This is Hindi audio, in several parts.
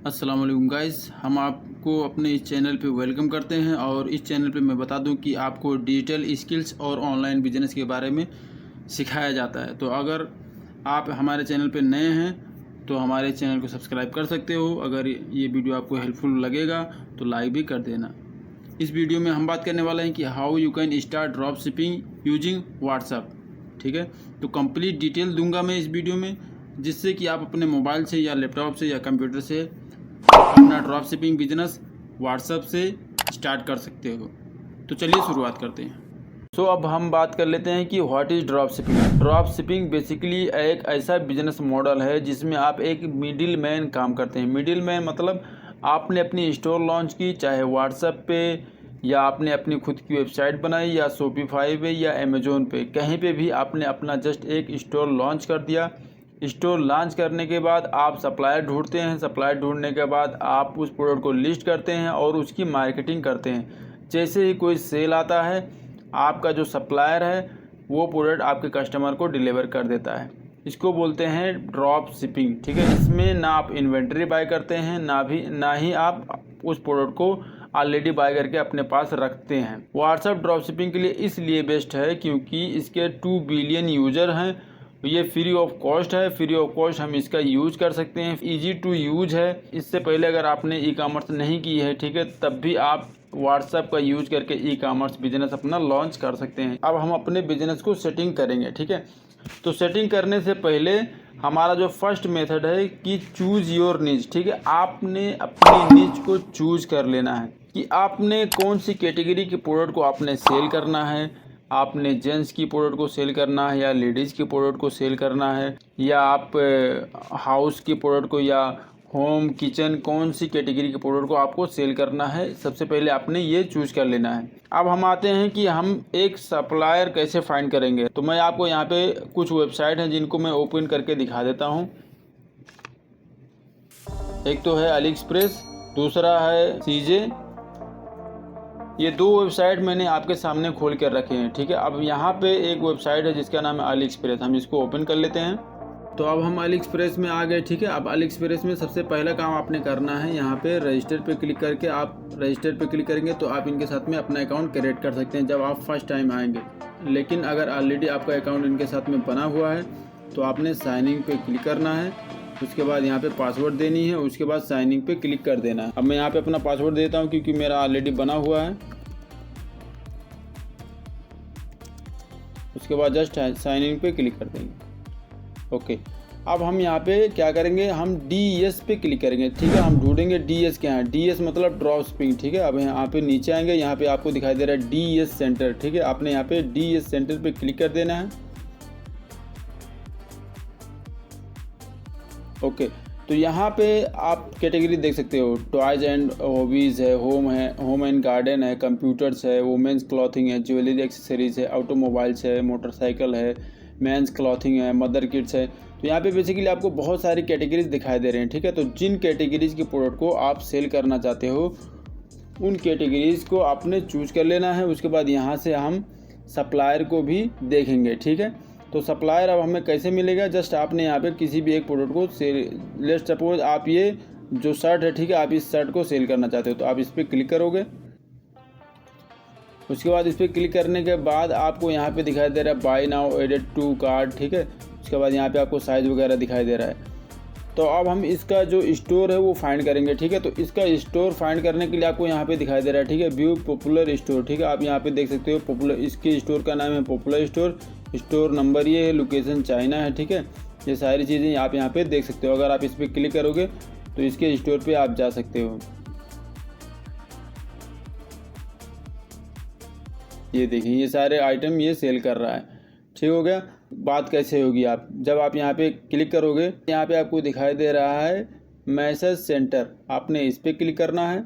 अस्सलाम वालेकुम गाइस, हम आपको अपने इस चैनल पे वेलकम करते हैं। और इस चैनल पे मैं बता दूं कि आपको डिजिटल स्किल्स और ऑनलाइन बिजनेस के बारे में सिखाया जाता है। तो अगर आप हमारे चैनल पे नए हैं तो हमारे चैनल को सब्सक्राइब कर सकते हो। अगर ये वीडियो आपको हेल्पफुल लगेगा तो लाइक भी कर देना। इस वीडियो में हम बात करने वाले हैं कि how you can start drop shipping using WhatsApp. ठीक है, तो कंप्लीट डिटेल दूंगा मैं इस वीडियो में, जिससे कि आप अपने मोबाइल से या लैपटॉप से या कंप्यूटर से अपना ड्रॉप शिपिंग बिजनेस व्हाट्सएप से स्टार्ट कर सकते हो। तो चलिए शुरुआत करते हैं। अब हम बात कर लेते हैं कि what is drop shipping. Drop shipping basically एक ऐसा बिजनेस मॉडल है जिसमें आप एक मिडिल मैन काम करते हैं। मिडिल मैन मतलब आपने अपनी स्टोर लॉन्च की, चाहे व्हाट्सएप पे या आपने अपनी खुद की वेबसाइट बनाई या शॉपिफाई पे या अमेजोन पे, कहीं पे भी आपने अपना जस्ट एक स्टोर लॉन्च कर दिया। स्टोर लॉन्च करने के बाद आप सप्लायर ढूंढते हैं। सप्लायर ढूंढने के बाद आप उस प्रोडक्ट को लिस्ट करते हैं और उसकी मार्केटिंग करते हैं। जैसे ही कोई सेल आता है, आपका जो सप्लायर है वो प्रोडक्ट आपके कस्टमर को डिलीवर कर देता है। इसको बोलते हैं ड्रॉप शिपिंग। ठीक है, इसमें ना आप इन्वेंट्री बाय करते हैं, ना ही आप उस प्रोडक्ट को ऑलरेडी बाय करके अपने पास रखते हैं। व्हाट्सएप ड्रॉप शिपिंग के लिए इसलिए बेस्ट है क्योंकि इसके 2 बिलियन यूज़र हैं। ये फ्री ऑफ कॉस्ट है। फ्री ऑफ कॉस्ट हम इसका यूज कर सकते हैं। इजी टू यूज है। इससे पहले अगर आपने ई कॉमर्स नहीं की है, ठीक है, तब भी आप व्हाट्सएप का यूज करके ई कॉमर्स बिजनेस अपना लॉन्च कर सकते हैं। अब हम अपने बिजनेस को सेटिंग करेंगे। ठीक है, तो सेटिंग करने से पहले हमारा जो फर्स्ट मेथड है कि चूज़ योर नीच। ठीक है, आपने अपनी नीच को चूज कर लेना है कि आपने कौन सी कैटेगरी के प्रोडक्ट को आपने सेल करना है। आपने जेंट्स की प्रोडक्ट को सेल करना है या लेडीज़ की प्रोडक्ट को सेल करना है, या आप हाउस की प्रोडक्ट को या होम किचन, कौन सी कैटेगरी के प्रोडक्ट को आपको सेल करना है, सबसे पहले आपने ये चूज़ कर लेना है। अब हम आते हैं कि हम एक सप्लायर कैसे फाइंड करेंगे। तो मैं आपको यहाँ पे कुछ वेबसाइट हैं जिनको मैं ओपन करके दिखा देता हूँ। एक तो है अली एक्सप्रेस, दूसरा है सीजे। ये दो वेबसाइट मैंने आपके सामने खोल कर रखे हैं। ठीक है, अब यहाँ पे एक वेबसाइट है जिसका नाम है अली एक्सप्रेस। हम इसको ओपन कर लेते हैं। तो अब हम अली एक्सप्रेस में आ गए। ठीक है, अब अली एक्सप्रेस में सबसे पहला काम आपने करना है, यहाँ पे रजिस्टर पे क्लिक करके, आप रजिस्टर पे क्लिक करेंगे तो आप इनके साथ में अपना अकाउंट क्रिएट कर सकते हैं जब आप फर्स्ट टाइम आएंगे। लेकिन अगर ऑलरेडी आपका अकाउंट इनके साथ में बना हुआ है तो आपने साइन इन पे क्लिक करना है। उसके बाद यहाँ पे पासवर्ड देनी है, उसके बाद साइन इन पे क्लिक कर देना है। अब मैं यहाँ पे अपना पासवर्ड देता हूँ क्योंकि मेरा ऑलरेडी बना हुआ है। उसके बाद जस्ट साइन इन पे क्लिक कर देंगे। ओके, अब हम यहाँ पे क्या करेंगे, हम DES पे क्लिक करेंगे। ठीक है, हम ढूंढेंगे DES क्या है। DES मतलब ड्रॉप शिपिंग। ठीक है, अब यहाँ पे नीचे आएंगे, यहाँ पे आपको दिखाई दे रहा है DES सेंटर। ठीक है, आपने यहाँ पे DES सेंटर पे क्लिक कर देना है। ओके, तो यहाँ पे आप कैटेगरी देख सकते हो, टॉयज एंड हॉबीज़ है, होम एंड गार्डन है, कंप्यूटर्स है, वुमेंस क्लॉथिंग है, ज्वेलरी एक्सेसरीज है, ऑटोमोबाइल्स है, मोटरसाइकिल है, मेंस क्लॉथिंग है, मदर किट्स है। तो यहाँ पे बेसिकली आपको बहुत सारी कैटेगरीज दिखाई दे रहे हैं। ठीक है, तो जिन कैटेगरीज के प्रोडक्ट को आप सेल करना चाहते हो उन कैटेगरीज को आपने चूज कर लेना है। उसके बाद यहाँ से हम सप्लायर को भी देखेंगे। ठीक है, तो सप्लायर अब हमें कैसे मिलेगा, जस्ट आपने यहाँ पे किसी भी एक प्रोडक्ट को सेल, लेट्स सपोज आप ये जो शर्ट है, ठीक है, आप इस शर्ट को सेल करना चाहते हो तो आप इस पर क्लिक करोगे। उसके बाद इस पर क्लिक करने के बाद आपको यहाँ पे दिखाई दे रहा है buy now added to cart. ठीक है, उसके बाद यहाँ पे आपको साइज़ वगैरह दिखाई दे रहा है। तो अब हम इसका जो स्टोर है वो फाइंड करेंगे। ठीक है, तो इसका स्टोर फाइंड करने के लिए आपको यहाँ पे दिखाई दे रहा है, ठीक है, व्यू पॉपुलर स्टोर। ठीक है, आप यहाँ पे देख सकते हो पॉपुलर, इसके स्टोर का नाम है पॉपुलर स्टोर। स्टोर नंबर ये है, लोकेशन चाइना है। ठीक है, ये सारी चीज़ें आप यहाँ पे देख सकते हो। अगर आप इस पर क्लिक करोगे तो इसके स्टोर पे आप जा सकते हो। ये देखिए, ये सारे आइटम ये सेल कर रहा है। ठीक हो गया। बात कैसे होगी, आप जब आप यहाँ पे क्लिक करोगे, यहाँ पे आपको दिखाई दे रहा है मैसेज सेंटर, आपने इस पर क्लिक करना है।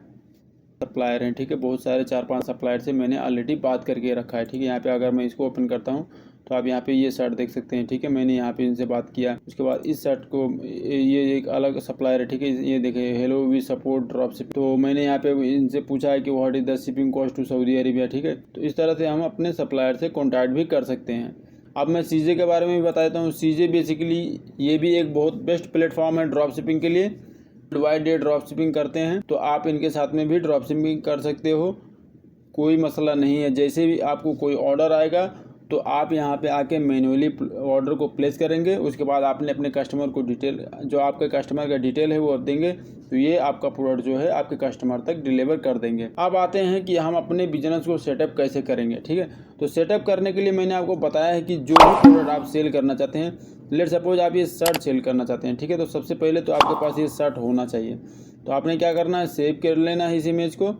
सप्लायर हैं, ठीक है, बहुत सारे 4-5 सप्लायर से मैंने ऑलरेडी बात करके रखा है। ठीक है, यहाँ पे अगर मैं इसको ओपन करता हूँ तो आप यहाँ पे ये शर्ट देख सकते हैं। ठीक है, मैंने यहाँ पे इनसे बात किया। उसके बाद इस शर्ट को, ये एक अलग सप्लायर है। ठीक है, ये देखे, hello we support drop ship. तो मैंने यहाँ पे इनसे पूछा है कि what is the shipping cost to Saudi Arabia. ठीक है, तो इस तरह से हम अपने सप्लायर से कॉन्टैक्ट भी कर सकते हैं। अब मैं सीजे के बारे में भी बताता हूँ। सीजे बेसिकली ये भी एक बहुत बेस्ट प्लेटफॉर्म है ड्रॉप शिपिंग के लिए। वर्ल्ड वाइड ड्रॉप शिपिंग करते हैं तो आप इनके साथ में भी ड्रॉप शिपिंग कर सकते हो, कोई मसला नहीं है। जैसे भी आपको कोई ऑर्डर आएगा तो आप यहाँ पे आके मैन्युअली ऑर्डर को प्लेस करेंगे। उसके बाद आपने अपने कस्टमर को डिटेल, जो आपके कस्टमर का डिटेल है वो आप देंगे, तो ये आपका प्रोडक्ट जो है आपके कस्टमर तक डिलीवर कर देंगे। अब आते हैं कि हम अपने बिजनेस को सेटअप कैसे करेंगे। ठीक है, तो सेटअप करने के लिए मैंने आपको बताया है कि जो भी प्रोडक्ट आप सेल करना चाहते हैं, लेट सपोज आप ये शर्ट सेल करना चाहते हैं। ठीक है, तो सबसे पहले तो आपके पास ये शर्ट होना चाहिए। तो आपने क्या करना है, सेव कर लेना है इस इमेज को।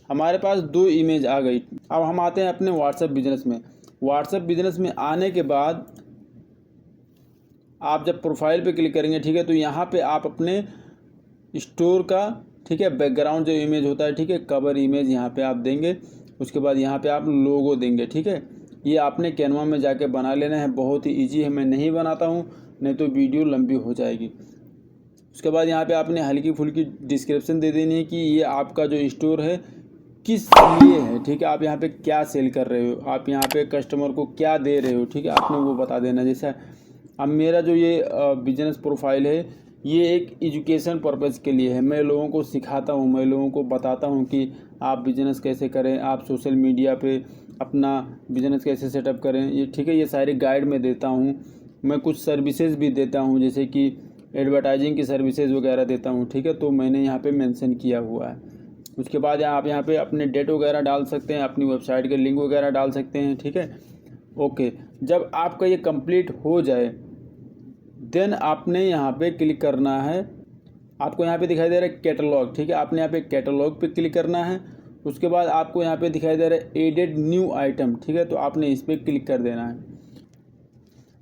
हमारे पास 2 इमेज आ गई। अब हम आते हैं अपने व्हाट्सएप बिजनेस में। व्हाट्सएप बिजनेस में आने के बाद आप जब प्रोफाइल पे क्लिक करेंगे, ठीक है, तो यहाँ पे आप अपने स्टोर का, ठीक है, बैकग्राउंड जो इमेज होता है, ठीक है, कवर इमेज यहाँ पे आप देंगे। उसके बाद यहाँ पे आप लोगो देंगे। ठीक है, ये आपने कैनवा में जाके बना लेना है, बहुत ही ईजी है। मैं नहीं बनाता हूँ, नहीं तो वीडियो लंबी हो जाएगी। उसके बाद यहाँ पे आपने हल्की फुल्की डिस्क्रिप्शन दे देनी है कि ये आपका जो स्टोर है किस लिए है। ठीक है, आप यहाँ पे क्या सेल कर रहे हो, आप यहाँ पे कस्टमर को क्या दे रहे हो। ठीक है, आपने वो बता देना। जैसे अब मेरा जो ये बिजनेस प्रोफाइल है, ये एक एजुकेशन पर्पज़ के लिए है। मैं लोगों को सिखाता हूँ, मैं लोगों को बताता हूँ कि आप बिजनेस कैसे करें, आप सोशल मीडिया पे अपना बिजनेस कैसे सेटअप करें। ये ठीक है, ये सारी गाइड मैं देता हूँ। मैं कुछ सर्विसेज भी देता हूँ, जैसे कि एडवर्टाइजिंग की सर्विसेज वगैरह देता हूँ। ठीक है, तो मैंने यहाँ पे मेंशन किया हुआ है। उसके बाद आप यहाँ पे अपने डेट वगैरह डाल सकते हैं, अपनी वेबसाइट के लिंक वगैरह डाल सकते हैं। ठीक है, ओके। जब आपका ये कंप्लीट हो जाए देन आपने यहाँ पे क्लिक करना है। आपको यहाँ पे दिखाई दे रहा है कैटलॉग। ठीक है, आपने यहाँ पे कैटलॉग पे क्लिक करना है। उसके बाद आपको यहाँ पे दिखाई दे रहा है एडेड न्यू आइटम। ठीक है, तो आपने इस पर क्लिक कर देना है।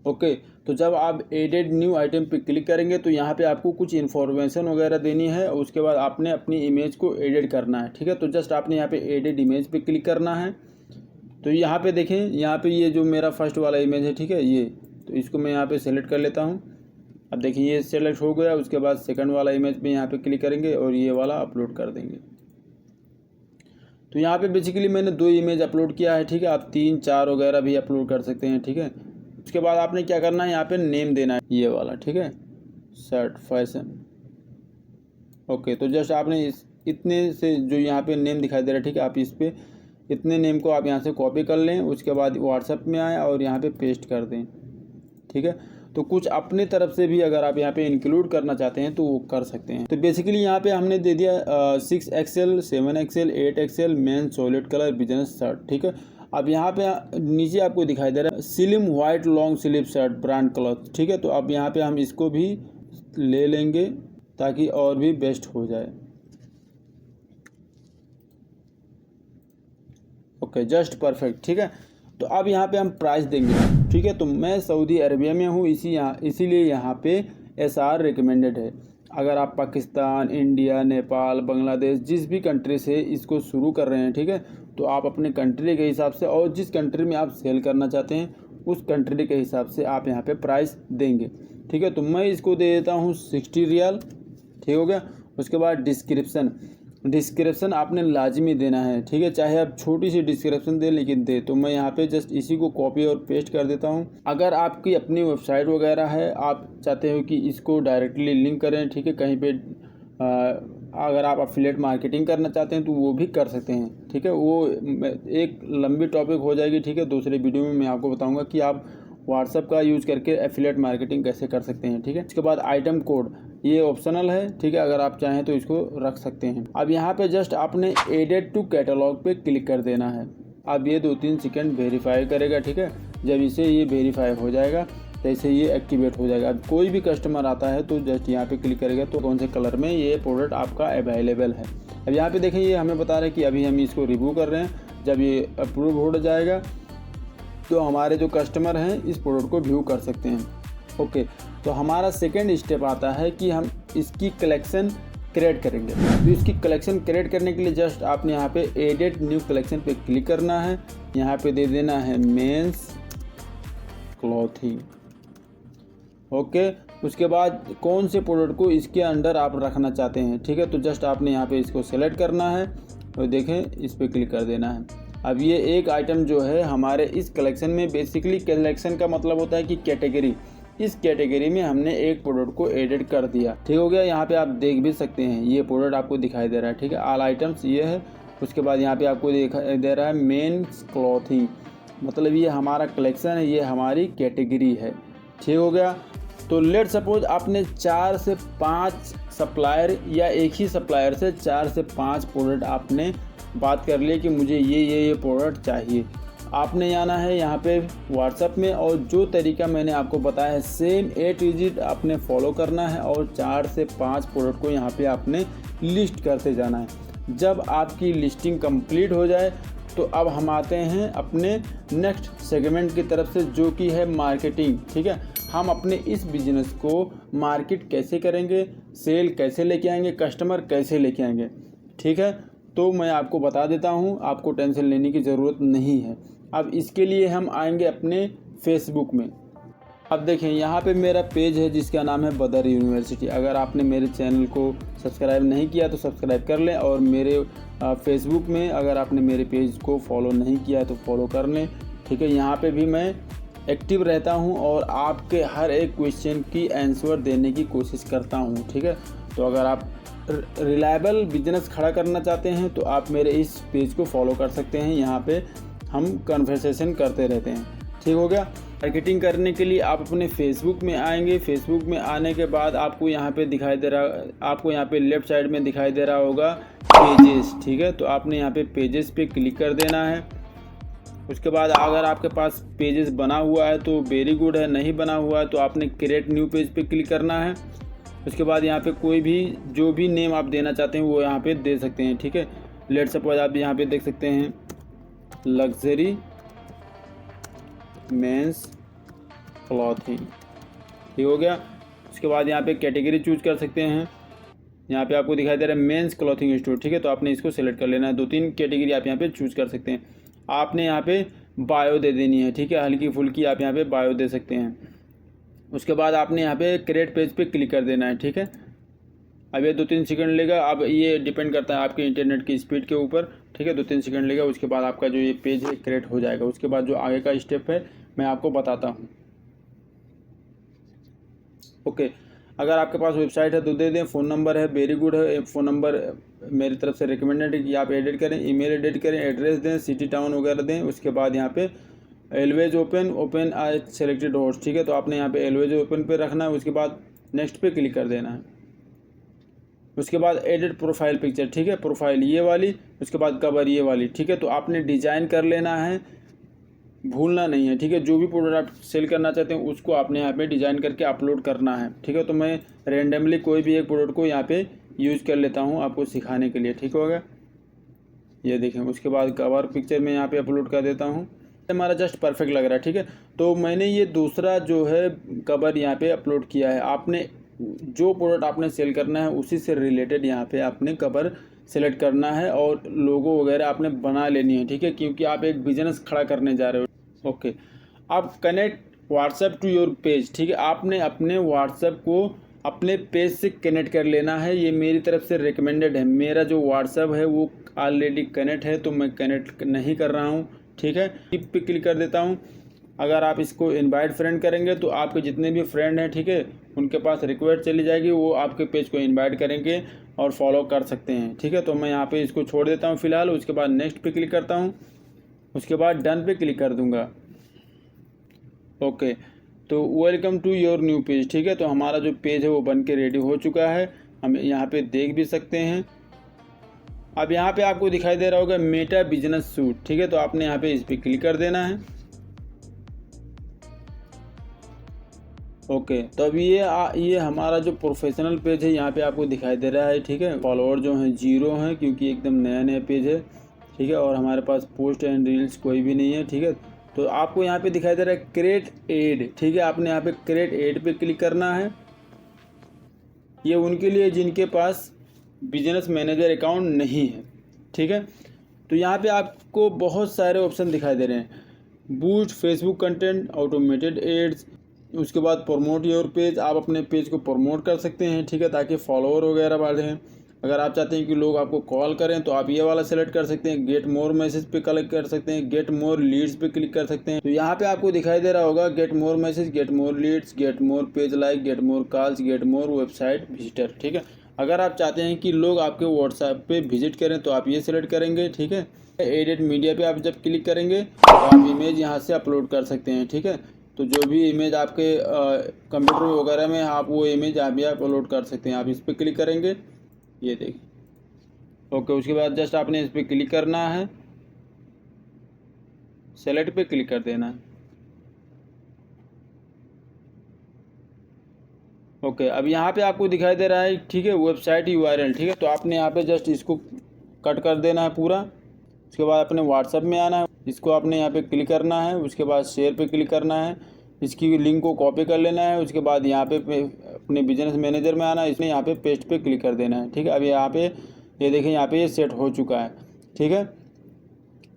ओके, तो जब आप एडेड न्यू आइटम पे क्लिक करेंगे तो यहाँ पे आपको कुछ इन्फॉर्मेशन वगैरह देनी है। उसके बाद आपने अपनी इमेज को एडिट करना है। ठीक है, तो जस्ट आपने यहाँ पे एडिट इमेज पे क्लिक करना है। तो यहाँ पे देखें, यहाँ पे ये जो मेरा फर्स्ट वाला इमेज है, ठीक है, ये तो इसको मैं यहाँ पे सेलेक्ट कर लेता हूँ। अब देखिए ये सेलेक्ट हो गया। उसके बाद सेकंड वाला इमेज पे यहाँ पे क्लिक करेंगे और ये वाला अपलोड कर देंगे। तो यहाँ पे बेसिकली मैंने 2 इमेज अपलोड किया है। ठीक है, आप 3, 4 वगैरह भी अपलोड कर सकते हैं। ठीक है, उसके बाद आपने क्या करना है, यहाँ पे नेम देना है ये वाला। ठीक है, शर्ट फैशन। ओके, तो जस्ट आपने इतने से जो यहाँ पे नेम दिखाई दे रहा है, ठीक है, आप इस पे इतने नेम को आप यहाँ से कॉपी कर लें। उसके बाद व्हाट्सएप में आए और यहाँ पे पेस्ट कर दें। ठीक है, तो कुछ अपने तरफ से भी अगर आप यहाँ पे इंक्लूड करना चाहते हैं तो वो कर सकते हैं। तो बेसिकली यहाँ पे हमने दे दिया 6XL, 7XL, 8XL main solid colour business shirt. ठीक है, अब यहाँ पे नीचे आपको दिखाई दे रहा है slim white long sleeve shirt brand cloth. ठीक है, तो अब यहाँ पे हम इसको भी ले लेंगे ताकि और भी बेस्ट हो जाए। Okay, just perfect. ठीक है, तो अब यहाँ पे हम प्राइस देंगे। ठीक है, तो मैं सऊदी अरबिया में हूँ, इसीलिए यहाँ पे SR रिकमेंडेड है। अगर आप पाकिस्तान, इंडिया, नेपाल, बांग्लादेश जिस भी कंट्री से इसको शुरू कर रहे हैं, ठीक है, तो आप अपने कंट्री के हिसाब से और जिस कंट्री में आप सेल करना चाहते हैं उस कंट्री के हिसाब से आप यहाँ पे प्राइस देंगे। ठीक है, तो मैं इसको दे देता हूँ 60 रियाल। ठीक हो गया। उसके बाद डिस्क्रिप्शन आपने लाजमी देना है। ठीक है, चाहे आप छोटी सी डिस्क्रिप्शन दें लेकिन दे। तो मैं यहाँ पे जस्ट इसी को कॉपी और पेस्ट कर देता हूँ। अगर आपकी अपनी वेबसाइट वगैरह है, आप चाहते हो कि इसको डायरेक्टली लिंक करें, ठीक है, कहीं पे अगर आप एफिलिएट मार्केटिंग करना चाहते हैं तो वो भी कर सकते हैं। ठीक है, वो एक लंबी टॉपिक हो जाएगी। ठीक है, दूसरे वीडियो में मैं आपको बताऊँगा कि आप व्हाट्सएप का यूज़ करके एफिलिएट मार्केटिंग कैसे कर सकते हैं। ठीक है, इसके बाद आइटम कोड ये ऑप्शनल है। ठीक है, अगर आप चाहें तो इसको रख सकते हैं। अब यहाँ पे जस्ट आपने एडेड टू कैटलॉग पे क्लिक कर देना है। अब ये 2-3 सेकंड वेरीफाई करेगा। ठीक है, जब इसे ये वेरीफाई हो जाएगा जैसे ये एक्टिवेट हो जाएगा। अब कोई भी कस्टमर आता है तो जस्ट यहाँ पे क्लिक करेगा तो कौन से कलर में ये प्रोडक्ट आपका अवेलेबल है। अब यहाँ पे देखें, ये हमें बता रहा है कि अभी हम इसको रिव्यू कर रहे हैं। जब ये अप्रूव हो जाएगा तो हमारे जो कस्टमर हैं इस प्रोडक्ट को व्यू कर सकते हैं। ओके, तो हमारा सेकेंड स्टेप आता है कि हम इसकी कलेक्शन क्रिएट करेंगे। तो इसकी कलेक्शन क्रिएट करने के लिए जस्ट आपने यहाँ पे एडिट न्यू कलेक्शन पे क्लिक करना है। यहाँ पे दे देना है मेंस क्लॉथिंग। ओके, उसके बाद कौन से प्रोडक्ट को इसके अंडर आप रखना चाहते हैं। ठीक है, तो जस्ट आपने यहाँ पे इसको सेलेक्ट करना है और देखें इस पर क्लिक कर देना है। अब ये एक आइटम जो है हमारे इस कलेक्शन में, बेसिकली कलेक्शन का मतलब होता है कि कैटेगरी, इस कैटेगरी में हमने एक प्रोडक्ट को एडिट कर दिया। ठीक हो गया। यहाँ पे आप देख भी सकते हैं ये प्रोडक्ट आपको दिखाई दे रहा है। ठीक है, ऑल आइटम्स ये है। उसके बाद यहाँ पे आपको दिखाई दे रहा है मेंस क्लॉथिंग, मतलब ये हमारा कलेक्शन है, ये हमारी कैटेगरी है। ठीक हो गया। तो लेट सपोज आपने 4 से 5 सप्लायर या एक ही सप्लायर से 4 से 5 प्रोडक्ट आपने बात कर लिए कि मुझे ये प्रोडक्ट चाहिए। आपने आना है यहाँ पे व्हाट्सएप में और जो तरीका मैंने आपको बताया है सेम A to Z आपने फॉलो करना है और 4 से 5 प्रोडक्ट को यहाँ पे आपने लिस्ट करते जाना है। जब आपकी लिस्टिंग कंप्लीट हो जाए तो अब हम आते हैं अपने नेक्स्ट सेगमेंट की तरफ से, जो कि है मार्केटिंग। ठीक है, हम अपने इस बिजनेस को मार्केट कैसे करेंगे, सेल कैसे लेके आएंगे, कस्टमर कैसे लेके आएंगे। ठीक है, तो मैं आपको बता देता हूँ, आपको टेंशन लेने की ज़रूरत नहीं है। अब इसके लिए हम आएंगे अपने फेसबुक में। अब देखें यहाँ पे मेरा पेज है जिसका नाम है बदर यूनिवर्सिटी। अगर आपने मेरे चैनल को सब्सक्राइब नहीं किया तो सब्सक्राइब कर लें, और मेरे फेसबुक में अगर आपने मेरे पेज को फॉलो नहीं किया है तो फॉलो कर लें। ठीक है, यहाँ पे भी मैं एक्टिव रहता हूँ और आपके हर एक क्वेश्चन की आंसर देने की कोशिश करता हूँ। ठीक है, तो अगर आप रिलायबल बिजनेस खड़ा करना चाहते हैं तो आप मेरे इस पेज को फॉलो कर सकते हैं। यहाँ पे हम कन्वर्सेशन करते रहते हैं। ठीक हो गया। मार्केटिंग करने के लिए आप अपने फेसबुक में आएंगे। फेसबुक में आने के बाद आपको यहाँ पे दिखाई दे रहा, आपको यहाँ पे लेफ्ट साइड में दिखाई दे रहा होगा पेजेस। ठीक है, तो आपने यहाँ पे पेजेस पे क्लिक कर देना है। उसके बाद अगर आपके पास पेजेस बना हुआ है तो वेरी गुड है, नहीं बना हुआ है तो आपने क्रिएट न्यू पेज पे क्लिक करना है। उसके बाद यहाँ पे कोई भी जो भी नेम आप देना चाहते हैं वो यहाँ पे दे सकते हैं। ठीक है, लेट सपोज आप यहाँ पे देख सकते हैं लग्जरी मेंस क्लॉथिंग। ठीक हो गया। उसके बाद यहाँ पे कैटेगरी चूज कर सकते हैं। यहाँ पे आपको दिखाई दे रहा है मेंस क्लॉथिंग स्टोर। ठीक है, तो आपने इसको सेलेक्ट कर लेना है। 2-3 कैटेगरी आप यहाँ पे चूज कर सकते हैं। आपने यहाँ पे बायो दे देनी है। ठीक है, हल्की फुल्की आप यहाँ पे बायो दे सकते हैं। उसके बाद आपने यहाँ पे क्रिएट पेज पे क्लिक कर देना है। ठीक है, अब ये 2-3 सेकंड लेगा। अब ये डिपेंड करता है आपके इंटरनेट की स्पीड के ऊपर। ठीक है, 2-3 सेकंड लेगा। उसके बाद आपका जो ये पेज है क्रिएट हो जाएगा। उसके बाद जो आगे का स्टेप है मैं आपको बताता हूँ। ओके, अगर आपके पास वेबसाइट है तो दे दें। फ़ोन नंबर है, वेरी गुड है। फ़ोन नंबर मेरी तरफ से रिकमेंडेड है कि आप एडिट करें। ईमेल एडिट करें, एड्रेस दें, सिटी टाउन वगैरह दें। उसके बाद यहाँ पे always open I selected host. ठीक है, तो आपने यहाँ पे एलवेज ओपन पे रखना है। उसके बाद नेक्स्ट पे क्लिक कर देना है। उसके बाद एडिट प्रोफाइल पिक्चर। ठीक है, प्रोफाइल ये वाली, उसके बाद कवर ये वाली। ठीक है, तो आपने डिज़ाइन कर लेना है, भूलना नहीं है। ठीक है, जो भी प्रोडक्ट आप सेल करना चाहते हैं उसको आपने यहाँ पे डिज़ाइन करके अपलोड करना है। ठीक है, तो मैं रेंडमली कोई भी एक प्रोडक्ट को यहाँ पे यूज़ कर लेता हूँ आपको सिखाने के लिए। ठीक होगा, ये देखें। उसके बाद कवर पिक्चर में यहाँ पे अपलोड कर देता हूँ। हमारा जस्ट परफेक्ट लग रहा है। ठीक है, तो मैंने ये दूसरा जो है कवर यहाँ पे अपलोड किया है। आपने जो प्रोडक्ट आपने सेल करना है उसी से रिलेटेड यहाँ पे आपने कवर सेलेक्ट करना है और लोगो वगैरह आपने बना लेनी है। ठीक है, क्योंकि आप एक बिजनेस खड़ा करने जा रहे हो। ओके, अब connect WhatsApp to your page. ठीक है, आपने अपने व्हाट्सएप को अपने पेज से कनेक्ट कर लेना है। ये मेरी तरफ से रिकमेंडेड है। मेरा जो व्हाट्सएप है वो ऑलरेडी कनेक्ट है तो मैं कनेक्ट नहीं कर रहा हूँ। ठीक है, टिप पे क्लिक कर देता हूँ। अगर आप इसको इनवाइट फ्रेंड करेंगे तो आपके जितने भी फ्रेंड हैं, ठीक है, उनके पास रिक्वेस्ट चली जाएगी, वो आपके पेज को इनवाइट करेंगे और फॉलो कर सकते हैं। ठीक है, तो मैं यहाँ पे इसको छोड़ देता हूँ फ़िलहाल। उसके बाद नेक्स्ट पे क्लिक करता हूँ। उसके बाद डन पे क्लिक कर दूँगा। ओके, तो welcome to your new page. ठीक है, तो हमारा जो पेज है वो बन के रेडी हो चुका है। हम यहाँ पे देख भी सकते हैं। अब यहाँ पे आपको दिखाई दे रहा होगा मेटा बिजनेस सूट। ठीक है, तो आपने यहाँ पे इस पर क्लिक कर देना है। ओके, तो अब ये हमारा जो प्रोफेशनल पेज है यहाँ पे आपको दिखाई दे रहा है। ठीक है, फॉलोअर जो हैं 0 हैं क्योंकि एकदम नया पेज है। ठीक है, और हमारे पास पोस्ट एंड रील्स कोई भी नहीं है। ठीक है, तो आपको यहाँ पे दिखाई दे रहा है क्रिएट एड। ठीक है, आपने यहाँ पे क्रिएट एड पे क्लिक करना है। ये उनके लिए जिनके पास बिजनेस मैनेजर अकाउंट नहीं है। ठीक है, तो यहाँ पे आपको बहुत सारे ऑप्शन दिखाई दे रहे हैं। Boost Facebook content, automated ads, उसके बाद प्रमोट योर पेज। आप अपने पेज को प्रमोट कर सकते हैं। ठीक है, ताकि फॉलोअर वगैरह बढ़ें। अगर आप चाहते हैं कि लोग आपको कॉल करें तो आप ये वाला सेलेक्ट कर सकते हैं, गेट मोर मैसेज पे क्लिक कर सकते हैं, गेट मोर लीड्स पे क्लिक कर सकते हैं। तो यहाँ पे आपको दिखाई दे रहा होगा get more message, get more Leeds, get more page like, get more calls, get more website visitor. ठीक है, अगर आप चाहते हैं कि लोग आपके व्हाट्सएप पे विजिट करें तो आप ये सेलेक्ट करेंगे। ठीक है, एडिट मीडिया पे आप जब क्लिक करेंगे तो आप इमेज यहाँ से अपलोड कर सकते हैं। ठीक है, तो जो भी इमेज आपके कंप्यूटर वगैरह में आप वो इमेज आप भी अपलोड कर सकते हैं। आप इस पर क्लिक करेंगे, ये देखिए। ओके, उसके बाद जस्ट आपने इस पर क्लिक करना है, सेलेक्ट पे क्लिक कर देना है। ओके, अब यहाँ पे आपको दिखाई दे रहा है, ठीक है, वेबसाइट URL। ठीक है, तो आपने यहाँ पे जस्ट इसको कट कर देना है पूरा। उसके बाद अपने व्हाट्सएप में आना है, इसको आपने यहाँ पे क्लिक करना है। उसके बाद शेयर पे क्लिक करना है, इसकी लिंक को कॉपी कर लेना है। उसके बाद यहाँ पे अपने बिजनेस मैनेजर में आना है, इसमें यहाँ पे पेस्ट पे क्लिक कर देना है। ठीक है, अब यहाँ पे ये देखें, यहाँ पे ये सेट हो चुका है। ठीक है,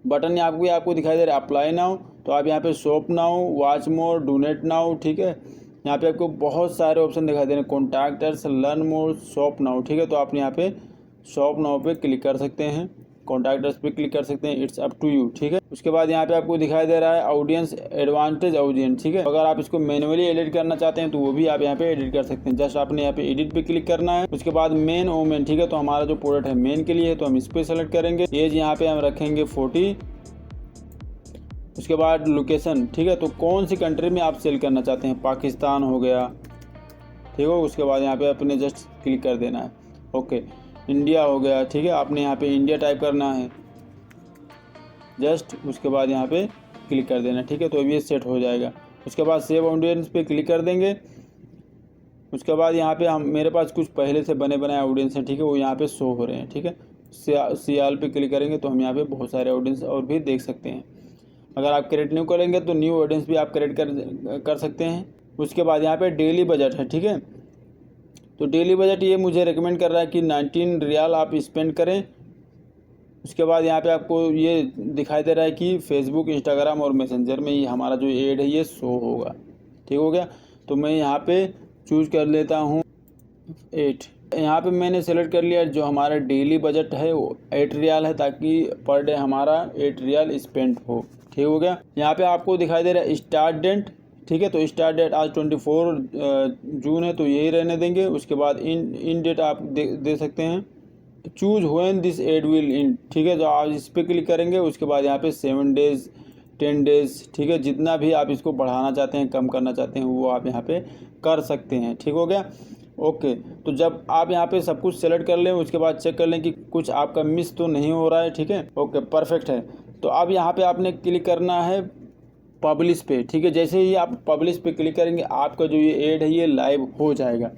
बटन आपको दिखाई दे रहा है अप्लाई नाउ, तो आप यहाँ पे shop now, watch more, donate now. ठीक है, यहाँ पे आपको बहुत सारे ऑप्शन दिखाई दे रहे हैं, contactors, learn more, shop now. ठीक है, तो आप यहाँ पे शॉप नाउ पे क्लिक कर सकते हैं, कॉन्टैक्टर्स पे क्लिक कर सकते हैं, इट्स अप टू यू। ठीक है, उसके बाद यहाँ पे आपको दिखाई दे रहा है ऑडियंस एडवांटेज ऑडियंस। ठीक है, अगर आप इसको मैनुअली एडिट करना चाहते हैं तो वो भी आप यहाँ पे एडिट कर सकते हैं। जस्ट आपने यहाँ पे एडिट पे क्लिक करना है। उसके बाद मेन वोमेन। ठीक है, तो हमारा जो प्रोडक्ट है मेन के लिए है, तो हम इस पर सेलेक्ट करेंगे। एज यहाँ पे हम रखेंगे 40। उसके बाद लोकेशन। ठीक है, तो कौन सी कंट्री में आप सेल करना चाहते हैं, पाकिस्तान हो गया। ठीक है, उसके बाद यहाँ पे अपने जस्ट क्लिक कर देना है। ओके, इंडिया हो गया। ठीक है, आपने यहाँ पे इंडिया टाइप करना है जस्ट, उसके बाद यहाँ पे क्लिक कर देना। ठीक है, तो अभी ये सेट हो जाएगा। उसके बाद सेव ऑडियंस पे क्लिक कर देंगे। उसके बाद यहाँ पे मेरे पास कुछ पहले से बने बनाए ऑडियंस हैं। ठीक है, वो यहाँ पे शो हो रहे हैं। ठीक है, CL पे क्लिक करेंगे तो हम यहाँ पे बहुत सारे ऑडियंस और भी देख सकते हैं। अगर आप क्रिएट न्यू करेंगे तो न्यू ऑडियंस भी आप क्रिएट कर सकते हैं। उसके बाद यहाँ पे डेली बजट है। ठीक है, तो डेली बजट ये मुझे रेकमेंड कर रहा है कि 19 रियाल आप स्पेंड करें। उसके बाद यहाँ पे आपको ये दिखाई दे रहा है कि फेसबुक, इंस्टाग्राम और मैसेंजर में ये हमारा जो एड है ये शो होगा। ठीक हो गया, तो मैं यहाँ पे चूज कर लेता हूँ 8। यहाँ पे मैंने सेलेक्ट कर लिया जो हमारा डेली बजट है वो 8 रियाल है, ताकि पर डे हमारा 8 रियाल स्पेंड हो। ठीक हो गया, यहाँ पे आपको दिखाई दे रहा है स्टार्ट डेट। ठीक है, तो स्टार्ट डेट आज 24 जून है, तो यही रहने देंगे। उसके बाद इन डेट आप दे सकते हैं, choose when this ad will in. ठीक है, तो आप इस पर क्लिक करेंगे। उसके बाद यहाँ पे 7 डेज, 10 डेज। ठीक है, जितना भी आप इसको बढ़ाना चाहते हैं, कम करना चाहते हैं, वो आप यहाँ पे कर सकते हैं। ठीक हो गया, ओके। तो जब आप यहाँ पे सब कुछ सेलेक्ट कर लें, उसके बाद चेक कर लें कि कुछ आपका मिस तो नहीं हो रहा है। ठीक है, ओके, परफेक्ट है। तो अब यहाँ पे आपने क्लिक करना है पब्लिश पे। ठीक है, जैसे ही आप पब्लिश पे क्लिक करेंगे आपका जो ये एड है ये लाइव हो जाएगा।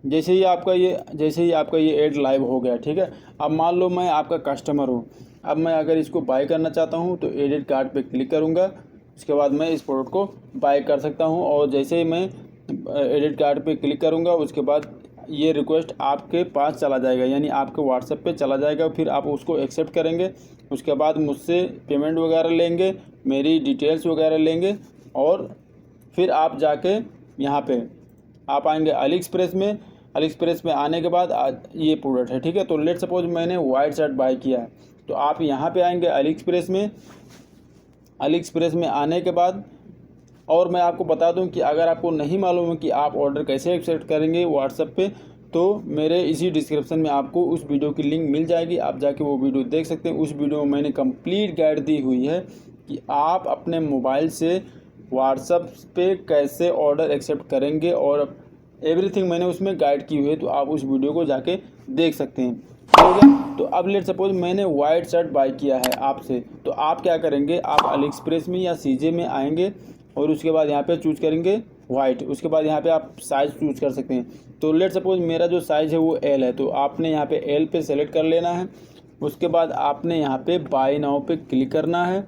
जैसे ही आपका ये एड लाइव हो गया। ठीक है, अब मान लो मैं आपका कस्टमर हूँ। अब मैं अगर इसको बाय करना चाहता हूँ तो एडिट कार्ड पे क्लिक करूँगा। उसके बाद मैं इस प्रोडक्ट को बाय कर सकता हूँ। और जैसे ही मैं एडिट कार्ड पे क्लिक करूँगा उसके बाद ये रिक्वेस्ट आपके पास चला जाएगा, यानी आपके व्हाट्सएप पे चला जाएगा। फिर आप उसको एक्सेप्ट करेंगे। उसके बाद मुझसे पेमेंट वगैरह लेंगे, मेरी डिटेल्स वगैरह लेंगे, और फिर आप जाके यहाँ पे आप आएंगे अली एक्सप्रेस में। अली एक्सप्रेस में आने के बाद ये प्रोडक्ट है। ठीक है, तो लेट सपोज मैंने वाइट शर्ट बाय किया है, तो आप यहाँ पे आएंगे अली एक्सप्रेस में। अली एक्सप्रेस में आने के बाद, और मैं आपको बता दूं कि अगर आपको नहीं मालूम है कि आप ऑर्डर कैसे एक्सेप्ट करेंगे व्हाट्सएप पे, तो मेरे इसी डिस्क्रिप्शन में आपको उस वीडियो की लिंक मिल जाएगी, आप जाके वो वीडियो देख सकते हैं। उस वीडियो में मैंने कंप्लीट गाइड दी हुई है कि आप अपने मोबाइल से व्हाट्सएप पे कैसे ऑर्डर एक्सेप्ट करेंगे, और एवरीथिंग मैंने उसमें गाइड की हुई है, तो आप उस वीडियो को जाके देख सकते हैं। ठीक है, तो अब लेट सपोज मैंने वाइट शर्ट बाय किया है आपसे, तो आप क्या करेंगे, आप अली एक्सप्रेस में या सीजे में आएंगे और उसके बाद यहाँ पे चूज करेंगे वाइट। उसके बाद यहाँ पे आप साइज़ चूज कर सकते हैं। तो लेट सपोज मेरा जो साइज़ है वो एल है, तो आपने यहाँ पे एल पे सेलेक्ट कर लेना है। उसके बाद आपने यहाँ पे बाय नाउ पे क्लिक करना है।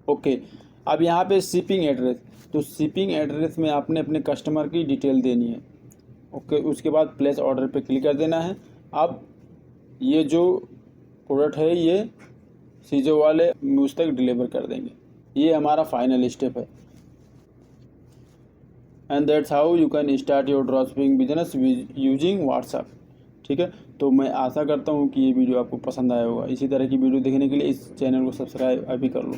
ओके, अब यहाँ पे शिपिंग एड्रेस, तो शिपिंग एड्रेस में आपने अपने कस्टमर की डिटेल देनी है। ओके, उसके बाद प्लेस ऑर्डर पे क्लिक कर देना है। अब ये जो प्रोडक्ट है ये सीजो वाले मुझ तक डिलीवर कर देंगे। ये हमारा फाइनल स्टेप है। And that's how you can start your drop shipping business using WhatsApp. ठीक है, तो मैं आशा करता हूँ कि ये वीडियो आपको पसंद आया होगा। इसी तरह की वीडियो देखने के लिए इस चैनल को सब्सक्राइब अभी कर लो।